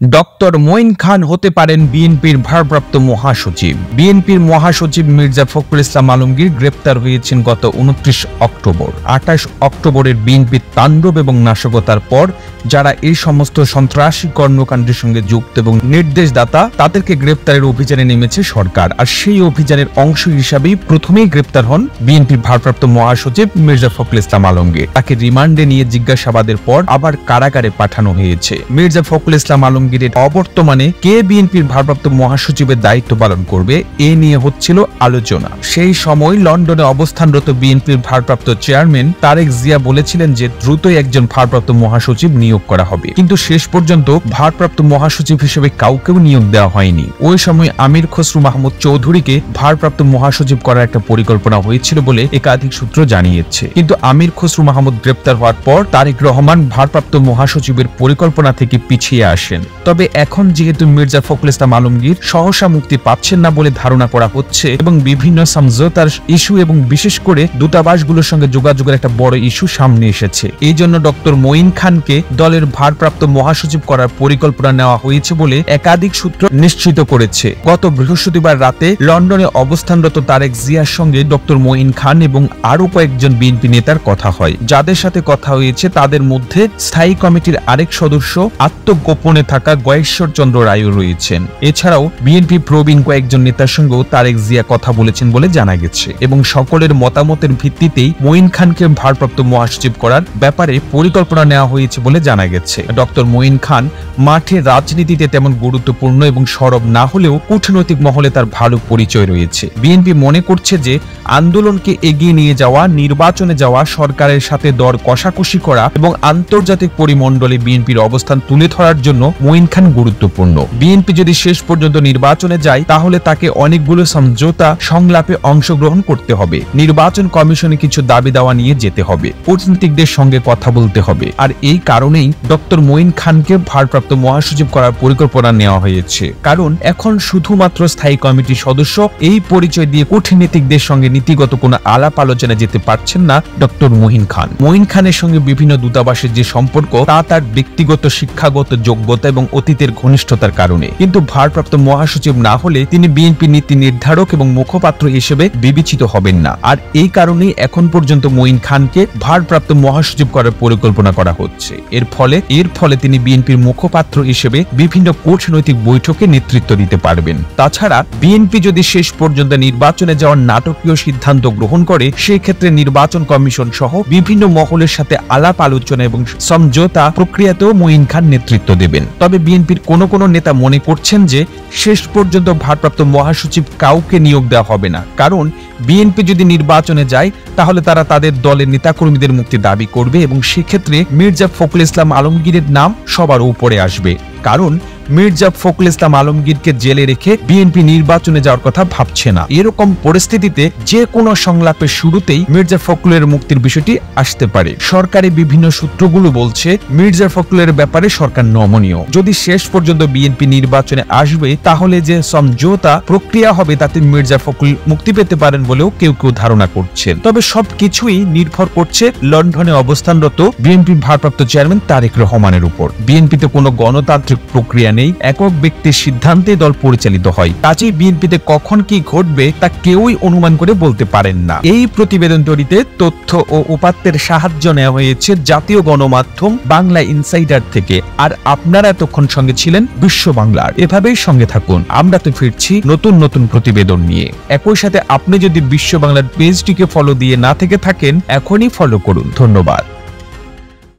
Doctor Moin খান হতে পারেন বিএনপির ভারপ্রাপ্ত মহাসচিব। বিএনপির মহাসচিব মির্জা ফখরুল ইসলাম আলমগীর গ্রেপ্তার হয়েছেন গত ২৯ অক্টোবর। ২৮ অক্টোবরের বিএনপির তাণ্ডব এবং নাশকতার পর যারা এই সমস্ত সন্ত্রাসী কর্মকাণ্ডের সঙ্গে যুক্ত এবং নির্দেশদাতা তাদেরকে গ্রেপ্তারের অভিযানে নেমেছে সরকার। আর সেই অভিযানের অংশ হিসাবেই প্রথমেই গ্রেপ্তার হন বিএনপির ভারপ্রাপ্ত মহাসচিব মির্জা ফখরুল ইসলাম আলমগীর। তাকে রিমান্ডে নিয়ে জিজ্ঞাসাবাদের পর আবার কারাগারে পাঠানো হয়েছে। মির্জা ফখরুল ইসলাম আলমগীর অবর্তমানে কে বিএনপির ভারপ্রাপ্ত মহাসচিবের দায়িত্ব পালন করবে এ নিয়ে হচ্ছিল আলোচনা। সেই সময় লন্ডনে অবস্থানরত বিএনপির ভারপ্রাপ্ত চেয়ারম্যান তারেক জিয়া বলেছিলেন যে দ্রুতই একজন ভারপ্রাপ্ত মহাসচিব নিয়োগ করা হবে, কিন্তু শেষ পর্যন্ত ভারপ্রাপ্ত মহাসচিব হিসেবে কাউকেও নিয়োগ দেওয়া হয়নি। ওই সময় আমির খসরু মাহমুদ চৌধুরীকে ভারপ্রাপ্ত মহাসচিব করার একটা পরিকল্পনা হয়েছিল বলে একাধিক সূত্র জানিয়েছে, কিন্তু আমির খসরু মাহমুদ গ্রেপ্তার হওয়ার পর তারেক রহমান ভারপ্রাপ্ত মহাসচিবের পরিকল্পনা থেকে পিছিয়ে আসেন। তবে এখন যেহেতু মির্জা ফখরুল ইসলাম আলমগীর সহসা মুক্তি পাচ্ছেন না বলে ধারণা করা হচ্ছে এবং বিভিন্ন সমঝোতার ইস্যু এবং বিশেষ করে দূতাবাসগুলোর সঙ্গে যোগাযোগের একটা বড় ইস্যু সামনে এসেছে, এই জন্য ডক্টর মঈন খানকে দলের ভারপ্রাপ্ত মহাসচিব করার পরিকল্পনা নেওয়া হয়েছে বলে একাধিক সূত্র নিশ্চিত করেছে। গত বৃহস্পতিবার রাতে লন্ডনে অবস্থানরত তারেক জিয়ার সঙ্গে ডক্টর মঈন খান এবং আরো কয়েকজন বিএনপি নেতার কথা হয়। যাদের সাথে কথা হয়েছে তাদের মধ্যে স্থায়ী কমিটির আরেক সদস্য আত্মগোপনে থাকা গয়েশ্বর চন্দ্র রায়ও রয়েছেন। এছাড়াও বিএনপি প্রবীণ কয়েকজন নেতার সঙ্গেও তারেক জিয়া কথা বলেছেন বলে জানা গেছে এবং সকলের মতামতের ভিত্তিতেই মঈন খানকে ভারপ্রাপ্ত মহাসচিব করার ব্যাপারে পরিকল্পনা নেওয়া হয়েছে বলে জানা গেছে। ডক্টর মঈন খান মাঠে রাজনীতিতে তেমন গুরুত্বপূর্ণ এবং সরব না হলেও কূটনৈতিক মহলে তার ভালো পরিচয় রয়েছে। বিএনপি মনে করছে যে আন্দোলনকে এগিয়ে নিয়ে যাওয়া, নির্বাচনে যাওয়া, সরকারের সাথে দর কষাকষি করা এবং আন্তর্জাতিক পরিমণ্ডলে বিএনপির অবস্থান তুলে ধরার জন্য মঈন খান গুরুত্বপূর্ণ। বিএনপি যদি শেষ পর্যন্ত নির্বাচনে যায় তাহলে তাকে অনেকগুলো সমঝোতা সংলাপে অংশগ্রহণ করতে হবে, নির্বাচন কমিশনে কিছু দাবি দাওয়া নিয়ে যেতে হবে, কূটনীতিকদের সঙ্গে কথা বলতে হবে। আর এই কারণেই ডক্টর মঈন খানকে ভারপ্রাপ্ত মহাসচিব করার পরিকল্পনা নেওয়া হয়েছে, কারণ এখন শুধুমাত্র স্থায়ী কমিটির সদস্য এই পরিচয় দিয়ে কূটনীতিকদের সঙ্গে নীতিগত কোনো আলাপ আলোচনা যেতে পারছেন না ডক্টর মঈন খান। মঈন খানের সঙ্গে বিভিন্ন দূতাবাসের যে সম্পর্ক তা তার ব্যক্তিগত শিক্ষাগত যোগ্যতা এবং অতীতের ঘনিষ্ঠতার কারণে, কিন্তু ভারপ্রাপ্ত মহাসচিব না হলে তিনি বিএনপি নীতি নির্ধারক এবং মুখপাত্র হিসেবে বিবেচিত হবেন না। আর এই কারণেই এখন পর্যন্ত মঈন খানকে ভারপ্রাপ্ত মহাসচিব করার পরিকল্পনা করা হচ্ছে। এর ফলে তিনি বিএনপির মুখপাত্র হিসেবে বিভিন্ন কূটনৈতিক বৈঠকে নেতৃত্ব দিতে পারবেন। তাছাড়া বিএনপি যদি শেষ পর্যন্ত নির্বাচনে যাওয়ার নাটকীয় সিদ্ধান্ত গ্রহণ করে সেই ক্ষেত্রে নির্বাচন কমিশন সহ বিভিন্ন মহলের সাথে আলাপ আলোচনা এবং সমঝোতা প্রক্রিয়াতেও মঈন খান নেতৃত্ব দেবেন। তবে বিএনপির কোনো নেতা মনে করছেন যে শেষ পর্যন্ত ভারপ্রাপ্ত মহাসচিব কাউকে নিয়োগ দেওয়া হবে না, কারণ বিএনপি যদি নির্বাচনে যায় তাহলে তারা তাদের দলের নেতাকর্মীদের মুক্তি দাবি করবে এবং সেক্ষেত্রে মির্জা ফখরুল ইসলাম আলমগীরের নাম সবার উপরে আসবে, কারণ মির্জা ফখরুল ইসলাম আলমগীরকে জেলে রেখে বিএনপি নির্বাচনে যাওয়ার কথা ভাবছে না। এরকম পরিস্থিতিতে যে কোনো সংলাপের শুরুতেই মির্জা ফখরুলের মুক্তির বিষয়টি আসতে পারে। সরকারি বিভিন্ন সূত্রগুলো বলছে মির্জা ফখরুলের ব্যাপারে সরকার নমনীয়। যদি শেষ পর্যন্ত বিএনপি নির্বাচনে আসবে তাহলে যে সমঝোতা প্রক্রিয়া হবে তাতে মির্জা ফখরুল মুক্তি পেতে পারেন বলেও কেউ কেউ ধারণা করছেন। তবে সবকিছুই নির্ভর করছে লন্ডনে অবস্থানরত বিএনপি ভারপ্রাপ্ত চেয়ারম্যান তারেক রহমানের উপর। বিএনপিতে কোনো গণতান্ত্রিক প্রক্রিয়া নেই, একক ব্যক্তির সিদ্ধান্তে দল পরিচালিত হয়। কাজেই বিএনপিতে কখন কি ঘটবে তা কেউই অনুমান করে বলতে পারেন না। এই প্রতিবেদন তৈরিতে তথ্য ও উপাত্তের সাহায্য নেওয়া হয়েছে জাতীয় গণমাধ্যম বাংলা ইনসাইডার থেকে। আর আপনারা এতক্ষণ সঙ্গে ছিলেন বিশ্ব বাংলার। এভাবেই সঙ্গে থাকুন, আমরা তো ফিরছি নতুন প্রতিবেদন নিয়ে। একই সাথে আপনি যদি বিশ্ব বাংলার পেজটিকে ফলো দিয়ে না থেকে থাকেন এখনই ফলো করুন। ধন্যবাদ।